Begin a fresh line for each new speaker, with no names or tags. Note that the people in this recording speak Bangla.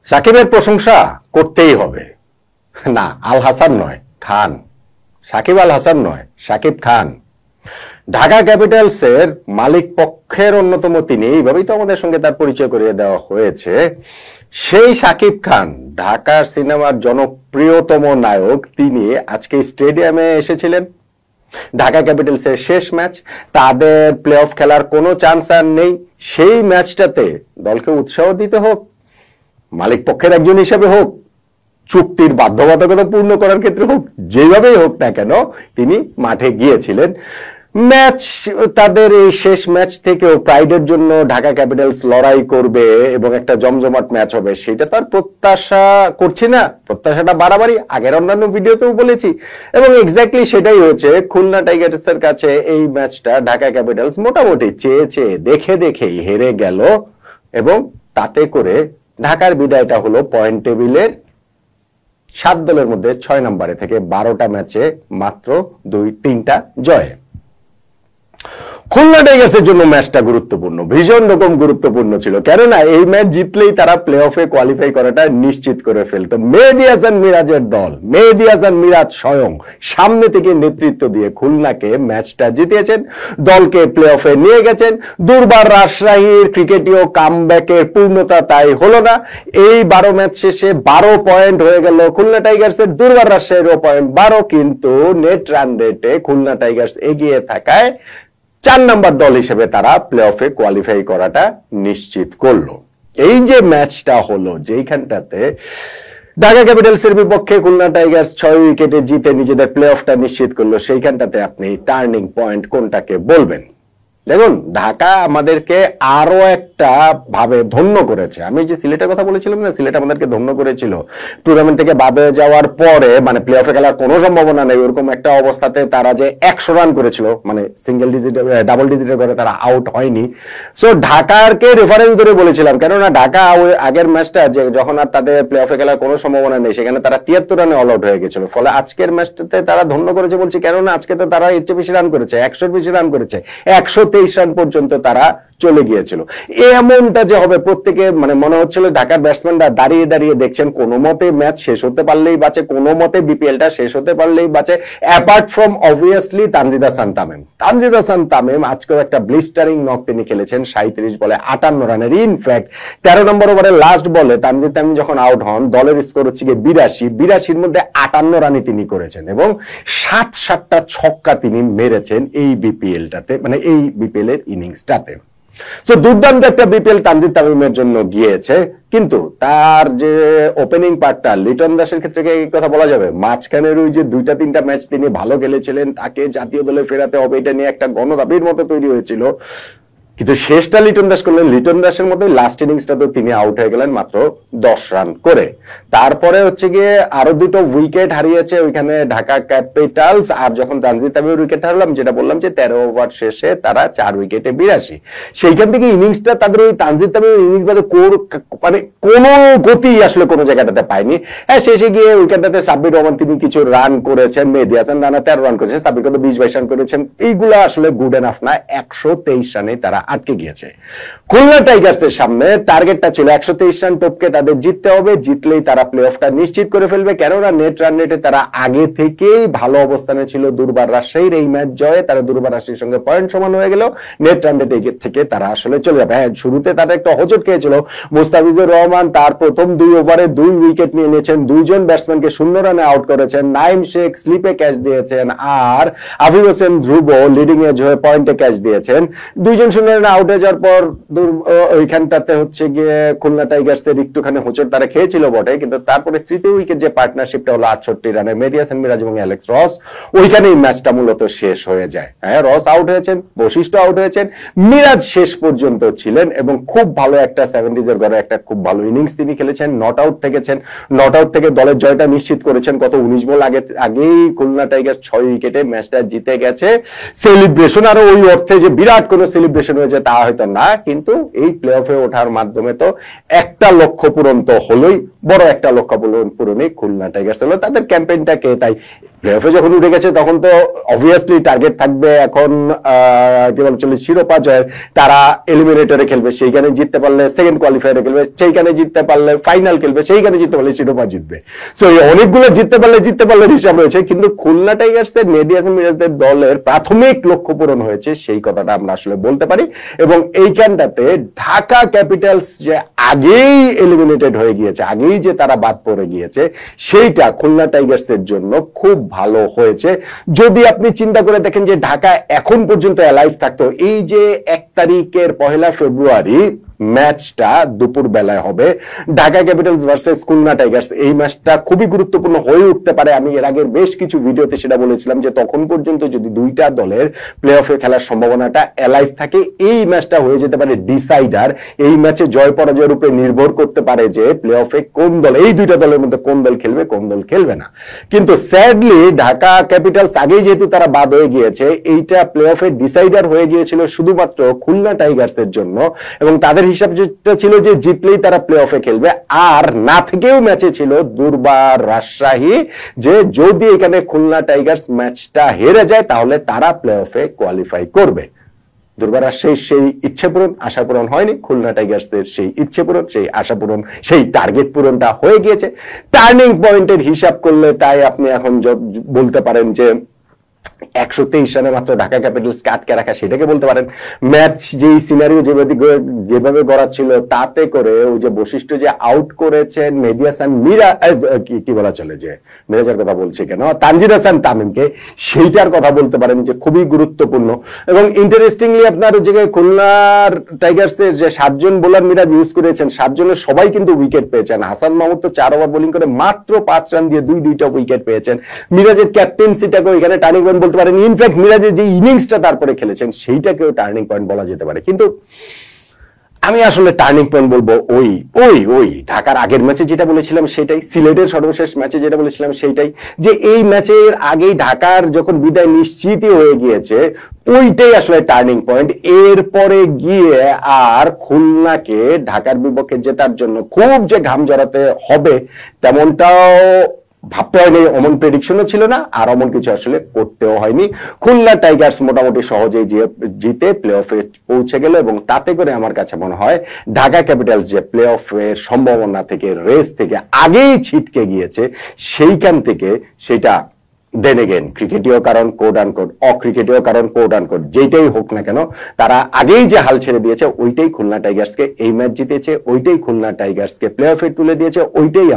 সাকিবের প্রশংসা করতেই হবে। না, আল হাসান নয়, খান। সাকিব আল হাসান নয়, সাকিব খান। ঢাকা ক্যাপিটালসের মালিক পক্ষের অন্যতম তিনি, এইভাবেই তো আমাদের সঙ্গে তার পরিচয় করিয়ে দেওয়া হয়েছে। সেই সাকিব খান, ঢাকার সিনেমার জনপ্রিয়তম নায়ক, তিনি আজকে স্টেডিয়ামে এসেছিলেন। ঢাকা ক্যাপিটালসের শেষ ম্যাচ, তাদের প্লে অফ খেলার কোনো চান্স আর নেই। সেই ম্যাচটাতে দলকে উৎসাহ দিতে হোক, মালিক পক্ষের একজন হিসেবে হোক, চুক্তির বাধ্যবাধকতা পূর্ণ করার ক্ষেত্রে হোক, যেভাবেই হোক না কেন তিনি মাঠে গিয়েছিলেন। ম্যাচ, তাদের এই শেষ ম্যাচ থেকেও প্রাইডের জন্য ঢাকা ক্যাপিটালস লড়াই করবে এবং একটা জমজমাট ম্যাচ হবে, সেটা তো আর প্রত্যাশা করছি না। প্রত্যাশাটা বাড়াবাড়ি, আগের অন্যান্য ভিডিওতেও বলেছি, এবং এক্স্যাক্টলি সেটাই হয়েছে। খুলনা টাইগার্সের কাছে এই ম্যাচটা ঢাকা ক্যাপিটালস মোটামুটি চেয়ে চেয়ে দেখে দেখেই হেরে গেল, এবং তাতে করে ঢাকার বিদায়টা হলো পয়েন্ট টেবিলের 7 দলের মধ্যে 6 নম্বরে থেকে 12টা ম্যাচে মাত্র 2-3টা জয়ে। খুলনা টাইগার্সের জন্য ম্যাচটা গুরুত্বপূর্ণ, ভীষণ রকম গুরুত্বপূর্ণ ছিল, কেননা এই ম্যাচ জিতলেই তারা প্লে অফে কোয়ালিফাই করাটা নিশ্চিত করে ফেলতো। মেহেদী হাসান মিরাজের দল, মেহেদী হাসান মিরাজ স্বয়ং সামনে থেকে নেতৃত্ব দিয়ে খুলনাকে ম্যাচটা জিতিয়েছেন, দলকে প্লে অফে নিয়ে গেছেন। দুর্বার রাজশাহীর ক্রিকেটীয় কামব্যাকের পূর্ণতা তাই হলো না। এই 12 ম্যাচ শেষে 12 পয়েন্ট হয়ে গেল খুলনা টাইগার্সের, দুর্বার রাজশাহীরও পয়েন্ট 12, কিন্তু নেট রান রেটে খুলনা টাইগার্স এগিয়ে থাকায় 4 নম্বর দল হিসেবে তারা প্লে অফে কোয়ালিফাই করাটা নিশ্চিত করলো। এই যে ম্যাচটা হলো, যেইখানটাতে ঢাকা ক্যাপিটালসের বিপক্ষে খুলনা টাইগার্স 6 উইকেটে জিতে নিজেদের প্লে অফটা নিশ্চিত করলো, সেইখানটাতে আপনি টার্নিং পয়েন্ট কোনটাকে বলবেন? দেখুন, ঢাকা আমাদেরকে আরো একটা ভাবে ধন্য করেছে। আমি যে সিলেটের কথা বলেছিলাম না, সিলেট আমাদেরকে ধন্য করেছিল টুর্নামেন্ট থেকে বাদ হয়ে যাওয়ার পরে, মানে প্লে অফে খেলার কোনো সম্ভাবনা নেই ওরকম একটা অবস্থাতে তারা যে 100 রান করেছিল, মানে সিঙ্গেল ডিজিট ডাবল ডিজিটের করে তারা আউট হয়নি। সো ঢাকারকে রেফারেন্স ধরে বলেছিলাম, কেননা ঢাকা আগের ম্যাচটা যে যখন আর তাদের প্লে অফে খেলার কোনো সম্ভাবনা নেই, সেখানে তারা 73 রানে অল আউট হয়ে গেছিল। ফলে আজকের ম্যাচটাতে তারা ধন্য করেছে বলছি, কেননা আজকে তো তারা এর চেয়ে বেশি রান করেছে, 100 বেশি রান করেছে, 123 রান পর্যন্ত তারা চলে গিয়েছিল। এমনটা যে হবে প্রত্যেকে, মানে মনে হচ্ছিল ঢাকার ব্যাটসম্যানরা দাঁড়িয়ে দাঁড়িয়ে দেখছেন কোনো মতে ম্যাচ শেষ হতে পারলেই বাঁচে, কোনো মতে বিপিএলটা শেষ হতে পারলেই বাঁচে, apart from obviously Tanzid Hasan Tamim. Tanzid Hasan Tamim আজকেও একটা ব্লিস্টারিং নক তিনি খেলেছেন 37 বলে 58 রানের। ইনফ্যাক্ট 13 নম্বর ওভারের লাস্ট বলে তানজিদ তামিম যখন আউট হন, দলের স্কোর হচ্ছে গিয়ে 82-82-র মধ্যে 58 রানই তিনি করেছেন, এবং 7-7টা ছক্কা তিনি মেরেছেন এই বিপিএলটাতে, মানে এই বিপিএল এর ইনিংসটাতে। সো দুর্দান্ত একটা বিপিএল তানজিদ তামিমের জন্য গিয়েছে, কিন্তু তার যে ওপেনিং পার্টটা, লিটন দাসের ক্ষেত্রে এই কথা বলা যাবে, মাঝখানের ওই যে 2-3টা ম্যাচ তিনি ভালো খেলেছিলেন, তাকে জাতীয় দলে ফেরাতে হবে, এটা নিয়ে একটা গণদাবির মতো তৈরি হয়েছিল, কিন্তু শেষটা লিটন দাস করলেন। লিটন দাসের মধ্যে লাস্ট ইনিংসটা তো তিনি আউট হয়ে গেলেন মাত্র 10 রান করে। তারপরে হচ্ছে গিয়ে আরো 2টো উইকেট হারিয়েছে ওইখানে ঢাকা ক্যাপিটালস, আর যখন তানজিদ তামিমের উইকেট হারলাম, যেটা বললাম যে 13 ওভার শেষে তারা 4 উইকেটে 82, সেইখান থেকে ইনিংসটা তাদের ওই তানজিদ তামিমের ইনিংস বাদে মানে কোনো গতি আসলে কোনো জায়গাটাতে পায়নি। হ্যাঁ, শেষে গিয়ে উইকেটটাতে সাব্বির রহমান তিনি কিছু রান করেছেন, মেহেদী হাসান রানা 13 রান করেছেন, সাব্বির কত 20-22 রান করেছেন, এইগুলো আসলে গুড এনাফ না। 123 রানে তারা আটকে গিয়েছে। খুলনা টাইগার্সের সামনে টার্গেটটা ছিল 123 রান টপকে তাদের জিততে হবে, জিতলেই তারা প্লে অফটা নিশ্চিত করে ফেলবে, কেননা নেট রান রেটে তারা আগে থেকেই ভালো অবস্থানে ছিল। দুর্বার রাজশাহীর এই ম্যাচ জয়ে তারা দুর্বার রাজশাহীর সঙ্গে পয়েন্ট সমান হয়ে গেল, নেট রান রেটে থেকে তারা আসলে চলে যাবে। হ্যাঁ, শুরুতে তারা একটা হোঁচট খেয়েছিল, মুস্তাফিজুর রহমান তার প্রথম 2 ওভারে 2 উইকেট নিয়ে নিয়েছেন, 2 জন ব্যাটসম্যানকে 0 রানে আউট করেছেন, নাইম শেখ স্লিপে ক্যাচ দিয়েছেন, আর আবিব হোসেন ধ্রুব লিডিং এজ হয়ে পয়েন্টে ক্যাচ দিয়েছেন। 2 জন 0 রানে আউট হয়ে যাওয়ার পর ওইখানটাতে হচ্ছে গিয়ে খুলনা টাইগার্সের একটুখানি হোঁচট তারা খেয়েছিল বটে, কিন্তু তারপরে তৃতীয় উইকেট যে পার্টনারশিপটা হলো 68 রানে মেহেদী হাসান মিরাজ এবং অ্যালেক্স রস, ওইখানেই ম্যাচটা মূলত শেষ হয়ে যায়। হ্যাঁ, রস আউট হয়েছেন, বশিষ্ঠ আউট হয়েছেন, মিরাজ শেষ পর্যন্ত ছিলেন এবং খুব ভালো একটা 70s এর ঘরে একটা খুব ভালো ইনিংস তিনি খেলেছেন, নট আউট থেকেছেন, নট আউট থেকে দলের জয়টা নিশ্চিত করেছেন। কত 19 বল আগেই খুলনা টাইগার্স 6 উইকেটে ম্যাচটা জিতে গেছে। সেলিব্রেশন আরো ওই অর্থে যে বিরাট কোনো সেলিব্রেশন হয়েছে তা হয়তো না, কিন্তু এই প্লে অফে ওঠার মাধ্যমে তো একটা লক্ষ্য পূরণ তো বড় একটা লক্ষ্য পূরণে খুলনা টাইগার্স হলো তাদের ক্যাম্পেইনটাকে। তাই প্লে অফে যখন উঠে গেছে তখন তো অবভিয়াসলি টার্গেট থাকবে এখন কি বলে চলে শিরোপা জয়ের। তারা এলিমিনেটরে খেলবে, সেইখানে জিততে পারলে সেকেন্ড কোয়ালিফায়ারে খেলবে, সেইখানে জিততে পারলে ফাইনাল খেলবে, সেইখানে জিততে পারলে শিরোপা জিতবে। সো অনেকগুলো জিততে পারলে হিসাব রয়েছে। কিন্তু খুলনা টাইগার্সের মেহেদী হাসান মিরাজদের দলের প্রাথমিক লক্ষ্য পূরণ হয়েছে, সেই কথাটা আমরা আসলে বলতে পারি। এবং এইখানটাতে ঢাকা ক্যাপিটালস যে আগেই এলিমিনেটেড হয়ে গিয়েছে, আগেই যে তারা বাদ পড়ে গিয়েছে, সেইটা খুলনা টাইগার্সের জন্য খুব ভালো হয়েছে। যদি আপনি চিন্তা করে দেখেন যে ঢাকা এখন পর্যন্ত অ্যালাইভ থাকতো, এই যে 1 তারিখের 1 ফেব্রুয়ারি ম্যাচটা দুপুর বেলায় হবে Dhaka Capitals versus Khulna Tigers, এই ম্যাচটা খুবই গুরুত্বপূর্ণ হয়ে উঠতে পারে। আমি এর আগের বেশ কিছু ভিডিওতে সেটা বলেছিলাম যে তখন পর্যন্ত যদি দুইটা দলের প্লে অফে খেলার সম্ভাবনাটা অ্যালাইভ থাকে, এই ম্যাচটা হয়ে যেতে পারে ডিসাইডার। এই ম্যাচে জয় পরাজয়ের উপরে নির্ভর করতে পারে যে প্লে অফে কোন দল, এই দুইটা দলের মধ্যে কোন দল খেলবে, কোন দল খেলবে না। কিন্তু স্যাডলি ঢাকা ক্যাপিটালস আগেই যেহেতু তারা বাদ হয়ে গিয়েছে, এইটা প্লে অফে ডিসাইডার হয়ে গিয়েছিল শুধুমাত্র খুলনা টাইগার্সের জন্য। এবং তাদের হিসাব যেটা ছিল যে জিতলেই তারা প্লে অফে খেলবে, আর না থেকেও ম্যাচে ছিল দুর্বার রাজশাহী, যে যদি এখানে খুলনা টাইগার্স ম্যাচটা হেরে যায় তাহলে তারা প্লে অফে কোয়ালিফাই করবে। দুর্বার রাজশাহীর সেই ইচ্ছে পূরণ, আশা পূরণ হয়নি। খুলনা টাইগার্সের সেই ইচ্ছে পূরণ, সেই আশা পূরণ, সেই টার্গেট পূরণটা হয়ে গিয়েছে। টার্নিং পয়েন্টের হিসাব করলে তাই আপনি এখন বলতে পারেন যে 123 রানে মাত্র ঢাকা ক্যাপিটালসকে আটকে রাখা, সেটাকে বলতে পারেন। ম্যাচ যেই সিনারিও যেভাবে গড়া ছিল, তাতে করে ওই যে বৈশিষ্ট্য যে আউট করেছেন মেহেদী হাসান কি বলা চলে, যে মিরাজের কথা বলছি কেন, তানজিদ হাসান তামিমকে, সেইটার কথা বলতে পারেন যে খুবই গুরুত্বপূর্ণ। এবং ইন্টারেস্টিংলি আপনার যে খুলনার টাইগার্সের যে 7 জন বোলার মিরাজ ইউজ করেছেন, 7 জনের সবাই কিন্তু উইকেট পেয়েছেন। হাসান মাহমুদ তো 4 ওভার বোলিং করে মাত্র 5 রান দিয়ে দুইটা উইকেট পেয়েছেন। মিরাজের ক্যাপ্টেন্সিটাকেও এখানে টার্নিং পয়েন্ট বলতে পারেন। ইনফ্যাক্ট মিরাজের যে ইনিংসটা তারপরে খেলেছেন, সেইটাকেও টার্নিং পয়েন্ট বলা যেতে পারে। কিন্তু আমি আসলে টার্নিং পয়েন্ট বলবো ওই ঢাকার আগের ম্যাচে যেটা বলেছিলাম সেটাই, সিলেটের সর্বশেষ ম্যাচে যেটা বলেছিলাম সেইটাই, যে এই ম্যাচের আগেই ঢাকার যখন বিদায় নিশ্চিতই হয়ে গিয়েছে, ওইটাই আসলে টার্নিং পয়েন্ট। এরপরে গিয়ে আর খুলনাকে ঢাকার বিপক্ষে জেতার জন্য খুব যে ঘাম জড়াতে হবে তেমনটাও ভাবতে হয়নি, অমন প্রেডিকশনও ছিল না, আর অমন কিছু আসলে করতেও হয়নি। খুলনা টাইগার্স মোটামুটি সহজেই জিতে প্লে অফে পৌঁছে গেল। এবং তাতে করে আমার কাছে মনে হয় ঢাকা ক্যাপিটালস যে প্লে অফের সম্ভাবনা থেকে, রেস থেকে আগেই ছিটকে গিয়েছে, সেইখান থেকে সেটা দেন এগেন ক্রিকেটীয় কারণ কোড আনকোড, অক্রিকেটীয় কারণ কোড আনকোড, যেটাই হোক না কেন, তারা আগেই যে হাল ছেড়ে দিয়েছে, ওইটাই খুলনা টাইগার্সকে এই ম্যাচ জিতেছে, ওইটাই খুলনা টাইগার্সকে প্লে অফে তুলে দিয়েছে, ওইটাই আমার